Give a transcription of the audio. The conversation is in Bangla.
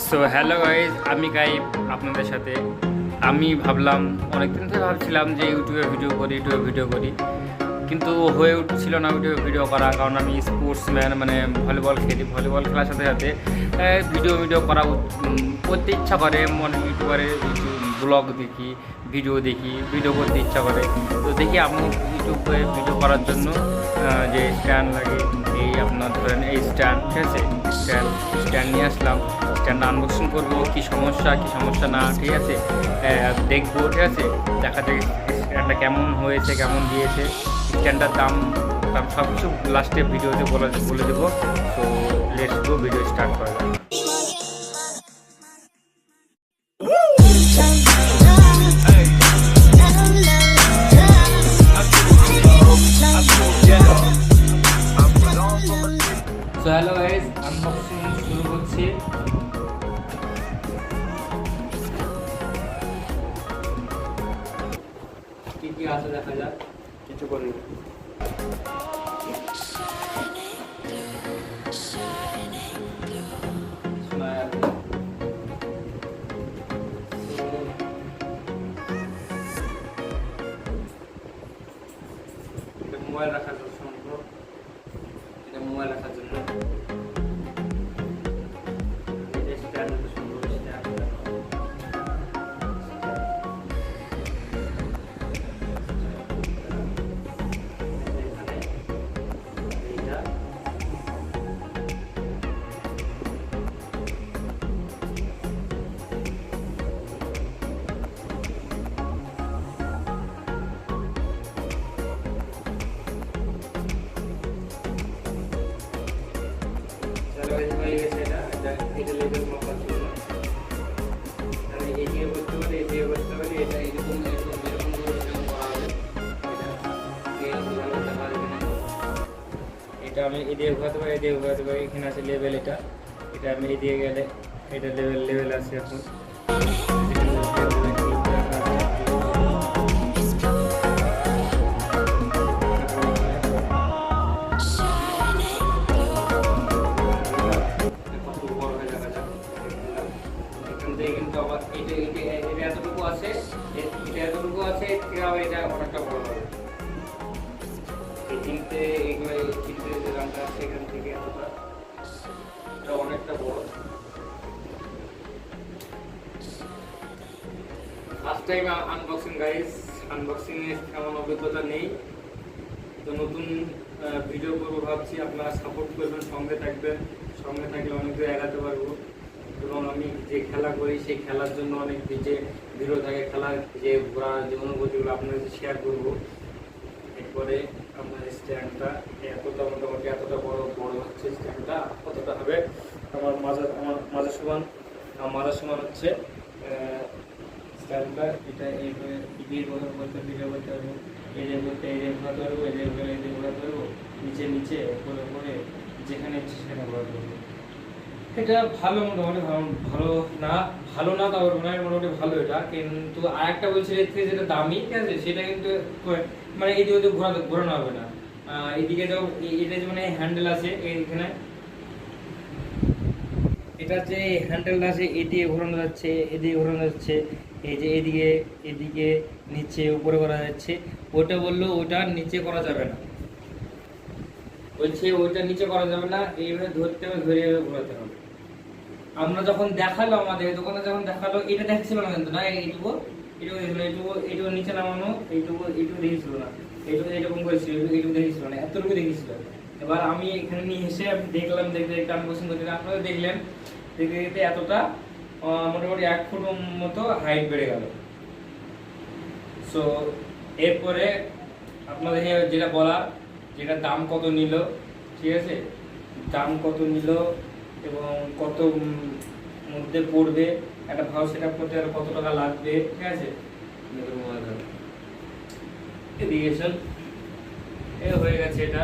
সো হ্যালো গাইজ, আমি গাইব আপনাদের সাথে। আমি ভাবলাম, অনেকদিন থেকে ভাবছিলাম যে ইউটিউবে ভিডিও করি, কিন্তু হয়ে উঠছিল না ইউটিউবে ভিডিও করা। কারণ আমি স্পোর্টসম্যান, মানে ভলিবল খেলি। ভলিবল খেলার সাথে সাথে ভিডিও করা করতে ইচ্ছা করে। মনে ইউটিউবারে ব্লগ দেখি, ভিডিও করতে ইচ্ছা করে। তো দেখি আমি ইউটিউবে ভিডিও করার জন্য যে স্ট্যান্ড লাগে, এই আপনার ধরেন এই স্ট্যান্ড, ঠিক আছে, স্ট্যান্ড নিয়ে আসলাম। স্ট্যান্ডটা আনবক্সিং করবো, কী সমস্যা না, ঠিক আছে, দেখবো, ঠিক আছে, দেখা যাক স্ট্যান্ডটা কেমন হয়েছে, কেমন দিয়েছে, স্ট্যান্ডটার দাম সব কিছু লাস্টে ভিডিওতে বলে দেবো। তো লেটস গো, ভিডিও স্টার্ট করা যাক। সো হ্যালো গাইজ, আনবক্সিং শুরু করছি। কি আছে দেখা যাক। কিছু করি মোবাইল রাখার জন্য, এটা মোবাইল রাখার জন্য এটা লেভেল মাপার জন্য আমি এগিয়ে বলতে পারি, এটা এরকম করা হবে। এটা আমি এদিকে ঘোরাতে পারি, এখানে আছে লেভেল। এটা আমি এদিকে গেলে এটা লেভেল আছে এখন। কিন্তু আবার এটা এতটুকু আছে, এর থেকে আবার এটা অনেকটা বড় হবে। এই তিনটে যে দামটা আছে এখান থেকে এটা অনেকটা বড়। First time unboxing guys, unboxing এর তেমন অভিজ্ঞতা নেই, তো নতুন ভিডিও করবো ভাবছি। আপনারা সাপোর্ট করবেন, সঙ্গে থাকলে অনেক দূর এগাতে পারবো। এবং আমি যে খেলা করি সেই খেলার জন্য অনেক যে ভিডিও থাকে, খেলার যে ঘোরা যে অনুভূতিগুলো আপনার কাছে শেয়ার করবো। এরপরে আপনার স্ট্যান্ডটা মোটামুটি এতটা বড় হচ্ছে। স্ট্যান্ডটা কতটা হবে, আমার মাজার সমান হচ্ছে স্ট্যান্ডটা। এটা এইভাবে ভিডিও করতে পারবো, এই যে ঘোরাতে পারবো, নিচে উপরে যেখানে ইচ্ছে সেখানে ঘোরাতে পারবো। এটা ভালো, মোটামুটি ভালো না তারপর মোটামুটি ভালো এটা। কিন্তু আর একটা বলছি, এর থেকে যেটা দামি, ঠিক আছে, সেটা কিন্তু মানে এদিকে ঘোরানো হবে না। এইদিকে তো এটা যে মানে হ্যান্ডেল আছে এইখানে, এটা যে হ্যান্ডেলটা আছে এদিকে ঘোরানো যাচ্ছে, এই যে এদিকে নিচে উপরে করা যাচ্ছে। ওটা বললো ওটা নিচে করা যাবে না, বলছে ওইটা নিচে করা যাবে না, এইভাবে ধরতে হবে, ধরে ঘোরাতে হবে। আমরা যখন দেখালো, আমাদের দোকানে যখন দেখালো, এটা দেখছিল না কিন্তু, না এইটুকু নিচে নামানো, এইটুকু দেখেছিল না, এইরকম করেছিল, এইটুকু দেখেছিল না, এতটুকু দেখেছিল। এবার আমি এখানে নিয়ে এসে দেখলাম, দেখতে আনবক্সিং করতে, আপনারা দেখলেন, দেখতে এতটা মোটামুটি 1 ফুট মতো হাইট বেড়ে গেল। সো এরপরে আপনাদের যেটা বলার, যেটা দাম কত নিল, ঠিক আছে, দাম কত নিল এবং কত মধ্যে পড়বে, একটা ভালো সেট আপ করতে কত টাকা লাগবে, ঠিক আছে, এডিকেশন হয়ে গেছে। এটা